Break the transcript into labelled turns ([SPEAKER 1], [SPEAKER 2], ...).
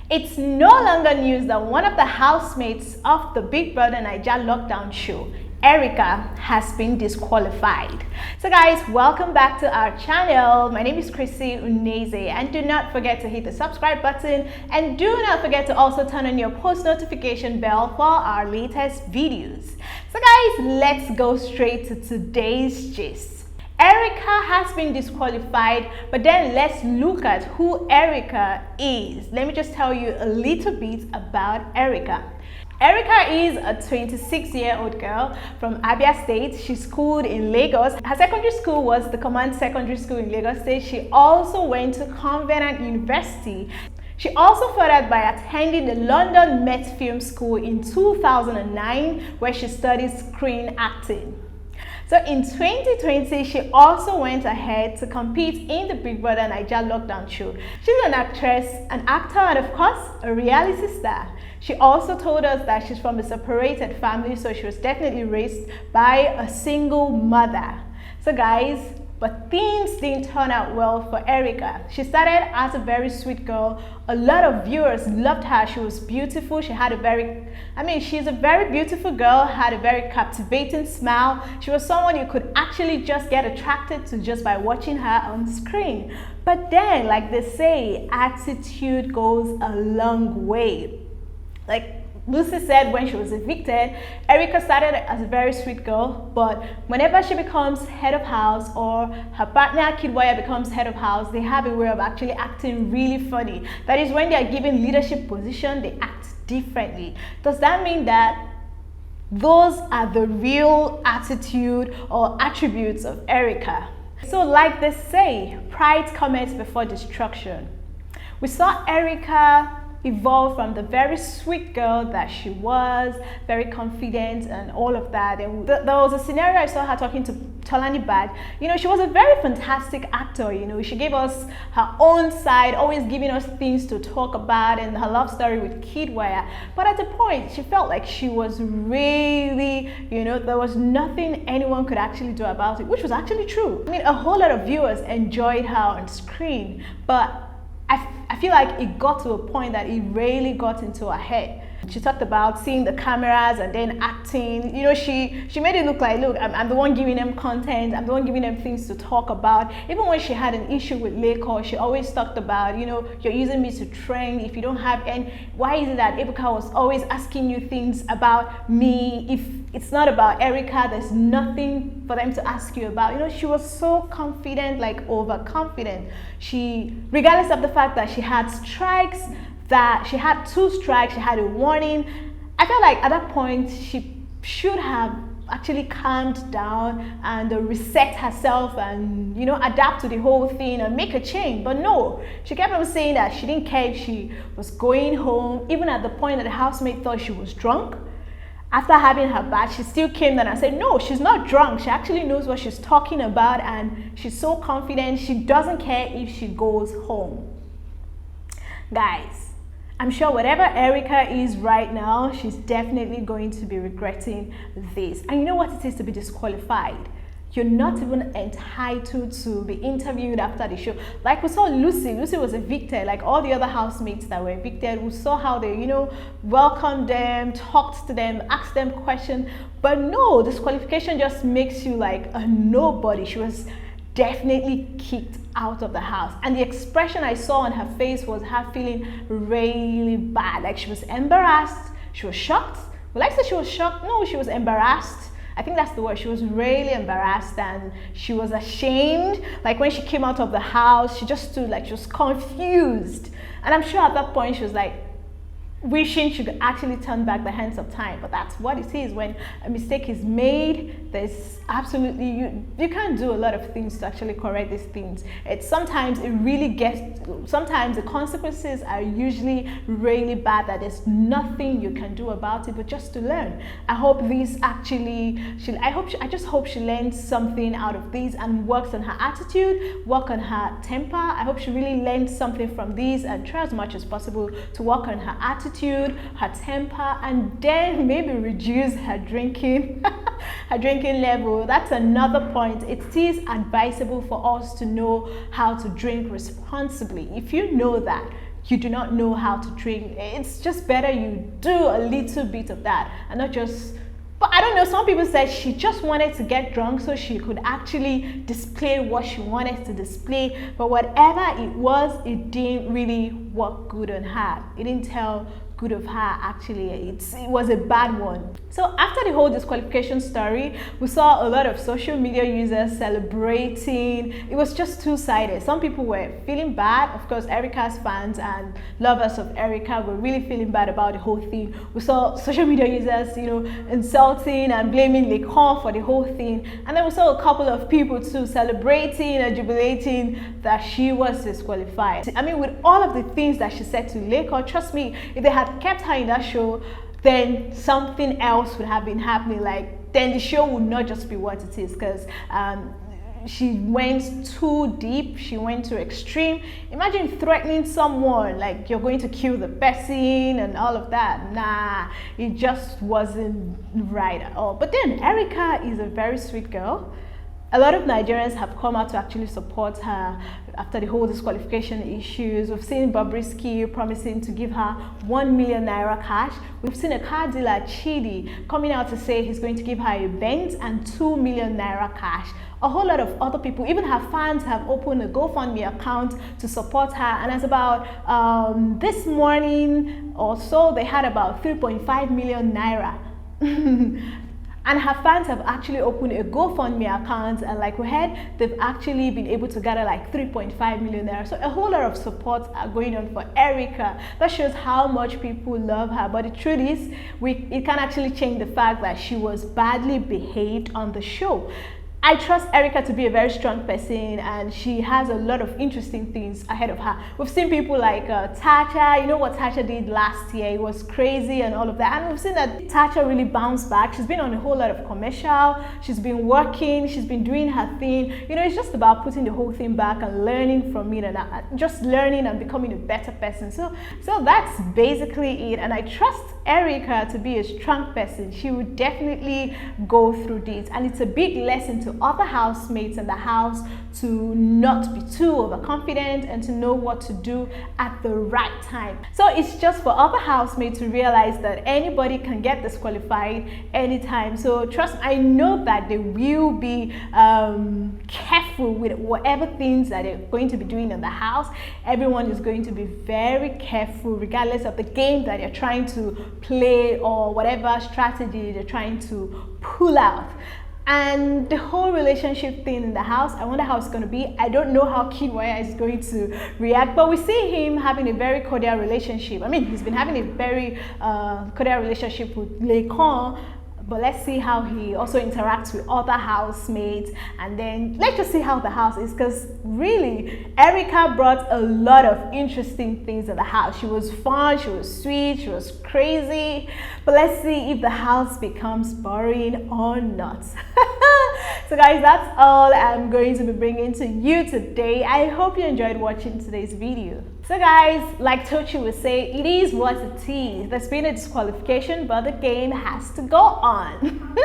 [SPEAKER 1] It's no longer news that one of the housemates of the Big Brother Naija lockdown show, Erica, has been disqualified. So guys, welcome back to our channel. My name is Nneze, and do not forget to hit the subscribe button, and do not forget to also turn on your post notification bell for our latest videos. So guys, let's go straight to today's gist. Erica has been disqualified, but then let's look at who Erica is. Let me just tell you a little bit about Erica. Erica is a 26-year-old girl from Abia State. She schooled in Lagos. Her secondary school was the Command Secondary School in Lagos State. She also went to Covenant University. She also furthered by attending the London Met Film School in 2009, where she studied screen acting. So in 2020, she also went ahead to compete in the Big Brother Naija lockdown show. She's an actress, an actor, and of course, a reality star. She also told us that she's from a separated family, so she was definitely raised by a single mother. So guys, but things didn't turn out well for Erica. She started as a very sweet girl. A lot of viewers loved her. She was beautiful. She had she's a very beautiful girl, had a very captivating smile. She was someone you could actually just get attracted to just by watching her on screen. But then, like they say, attitude goes a long way. Like Lucy said, when she was evicted, Erica started as a very sweet girl, but whenever she becomes head of house or her partner Kidwaya becomes head of house, they have a way of actually acting really funny. That is, when they are given leadership position, they act differently. Does that mean that those are the real attitude or attributes of Erica? So like they say, pride comes before destruction. We saw Erica evolved from the very sweet girl that she was, very confident and all of that. And there was a scenario I saw her talking to Tolani Bad. You know, she was a very fantastic actor. You know, she gave us her own side, always giving us things to talk about, and her love story with Kidwaya. But at the point, she felt like she was really, you know, there was nothing anyone could actually do about it, which was actually true. I mean, a whole lot of viewers enjoyed her on screen, but I feel like it got to a point that it really got into her head. She talked about seeing the cameras and then acting. You know, she made it look like, look, I'm the one giving them content. I'm the one giving them things to talk about. Even when she had an issue with Leko, she always talked about, you know, you're using me to trend. If you don't have any, why is it that Ebuka was always asking you things about me? If it's not about Erica, there's nothing for them to ask you about. You know, she was so confident, like overconfident. She, regardless of the fact that she had strikes, that she had 2 strikes, she had a warning. I felt like at that point she should have actually calmed down and reset herself and, you know, adapt to the whole thing and make a change. But no, she kept on saying that she didn't care if she was going home. Even at the point that the housemate thought she was drunk, after having her bath, she still came down and said, no, she's not drunk. She actually knows what she's talking about, and she's so confident. She doesn't care if she goes home. Guys, I'm sure whatever Erica is right now, she's definitely going to be regretting this. And you know what it is to be disqualified? You're not even entitled to be interviewed after the show. Like we saw Lucy was evicted, like all the other housemates that were evicted. We saw how they, you know, welcomed them, talked to them, asked them questions. But no, disqualification just makes you like a nobody. She was definitely kicked out of the house, and the expression I saw on her face was her feeling really bad. Like she was embarrassed, she was shocked. Well, I said she was shocked. No, she was embarrassed. I think that's the word. She was really embarrassed and she was ashamed. Like when she came out of the house, she just stood like she was confused. And I'm sure at that point she was like wishing she could actually turn back the hands of time. But that's what it is. When a mistake is made, there's absolutely, you can't do a lot of things to actually correct these things. Sometimes the consequences are usually really bad, that there's nothing you can do about it but just to learn. I hope this actually, I just hope she learns something out of this and works on her attitude, work on her temper. I hope she really learns something from this and try as much as possible to work on her attitude, her temper, and then maybe reduce her drinking her drinking level. That's another point. It is advisable for us to know how to drink responsibly. If you know that you do not know how to train. It's just better you do a little bit of that and not just. But I don't know, some people said she just wanted to get drunk so she could actually display what she wanted to display. But whatever it was, it didn't really work good on her. It didn't tell good of her. Actually, it was a bad one. So after the whole disqualification story, we saw a lot of social media users celebrating. It was just two-sided. Some people were feeling bad. Of course, Erica's fans and lovers of Erica were really feeling bad about the whole thing. We saw social media users, insulting and blaming Lecon for the whole thing. And then we saw a couple of people too celebrating and jubilating that she was disqualified. I mean, with all of the things that she said to Lecon, trust me, if they had kept her in that show, then something else would have been happening. Like, then the show would not just be what it is, because she went too deep, she went too extreme. Imagine threatening someone like you're going to kill the person and all of that. Nah, it just wasn't right at all. But then Erica is a very sweet girl. A lot of Nigerians have come out to actually support her after the whole disqualification issues. We've seen Bobrisky promising to give her 1 million naira cash. We've seen a car dealer, Chidi, coming out to say he's going to give her a Benz and 2 million naira cash. A whole lot of other people, even her fans, have opened a GoFundMe account to support her. And as about this morning or so, they had about 3.5 million naira. And her fans have actually opened a GoFundMe account, and like we heard, they've actually been able to gather like 3.5 million naira. So a whole lot of support are going on for Erica. That shows how much people love her. But the truth is, it can actually change the fact that she was badly behaved on the show. I trust Erica to be a very strong person, and she has a lot of interesting things ahead of her. We've seen people like Tacha. You know what Tacha did last year? It was crazy and all of that. And we've seen that Tacha really bounced back. She's been on a whole lot of commercial. She's been working. She's been doing her thing. It's just about putting the whole thing back and learning from it, and just learning and becoming a better person. So that's basically it. And I trust Erica to be a strong person. She would definitely go through this, and it's a big lesson to other housemates in the house to not be too overconfident and to know what to do at the right time. So it's just for other housemates to realize that anybody can get disqualified anytime. So I know that they will be careful with whatever things that they're going to be doing in the house. Everyone is going to be very careful regardless of the game that they're trying to play or whatever strategy they're trying to pull out. And the whole relationship thing in the house, I wonder how it's going to be. I don't know how Kinwaya is going to react, but we see him having a very cordial relationship. I mean, he's been having a very cordial relationship with Lecon, but let's see how he also interacts with other housemates, and then let's just see how the house is, because really Erica brought a lot of interesting things in the house. She was fun, she was sweet, she was crazy, but let's see if the house becomes boring or not. So guys, that's all I'm going to be bringing to you today. I hope you enjoyed watching today's video. So guys, like Tochi would say, it is what it is. There's been a disqualification, but the game has to go on.